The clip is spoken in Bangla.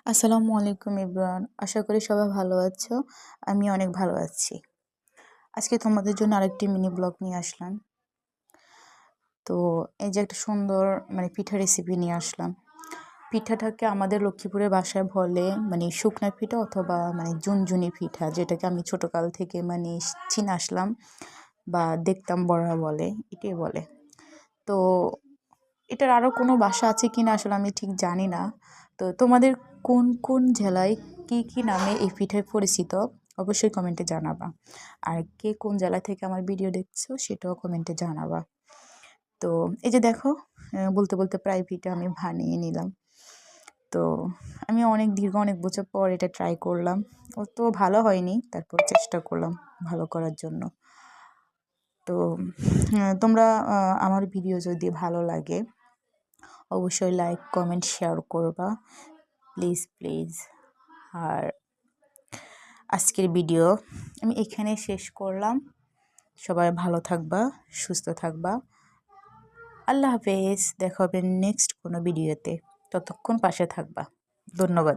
আসসালামু আলাইকুম এভরিওয়ান। আশা করি সবাই ভালো আছো। আমি অনেক ভালো আছি। আজকে তোমাদের জন্য আরেকটি মিনি ব্লগ নিয়ে আসলাম। তো এই যে একটা সুন্দর পিঠা রেসিপি নিয়ে আসলাম। পিঠাটাকে আমাদের লক্ষ্মীপুরের ভাষায় বলে শুকনা পিঠা অথবা ঝুনঝুনি পিঠা, যেটাকে আমি ছোটকাল থেকে চিনে আসলাম বা দেখতাম বড়রা বলে, এটাই বলে। তো এটার আরও কোনো ভাষা আছে কিনা আসলে আমি ঠিক জানি না। তো তোমাদের কোন কোন জেলায় কি কি নামে এই পিঠা পরিচিত অবশ্যই কমেন্টে জানাবা। আর কে কোন জেলা থেকে আমার ভিডিও দেখছো সেটাও কমেন্টে জানাবা। তো এই যে দেখো, বলতে বলতে প্রায় পিঠা আমি বানিয়ে নিলাম। তো আমি অনেক বছর পর এটা ট্রাই করলাম। অত ভালো হয়নি, তারপর চেষ্টা করলাম ভালো করার জন্য। তো তোমরা আমার ভিডিও যদি ভালো লাগে অবশ্যই লাইক কমেন্ট শেয়ার করবা, প্লিজ প্লিজ। আর আজকের ভিডিও আমি এখানে শেষ করলাম। সবাই ভালো থাকবা, সুস্থ থাকবা। আল্লাহ হাফেজ। দেখা হবে নেক্সট কোনো ভিডিওতে। ততক্ষণ পাশে থাকবা। ধন্যবাদ।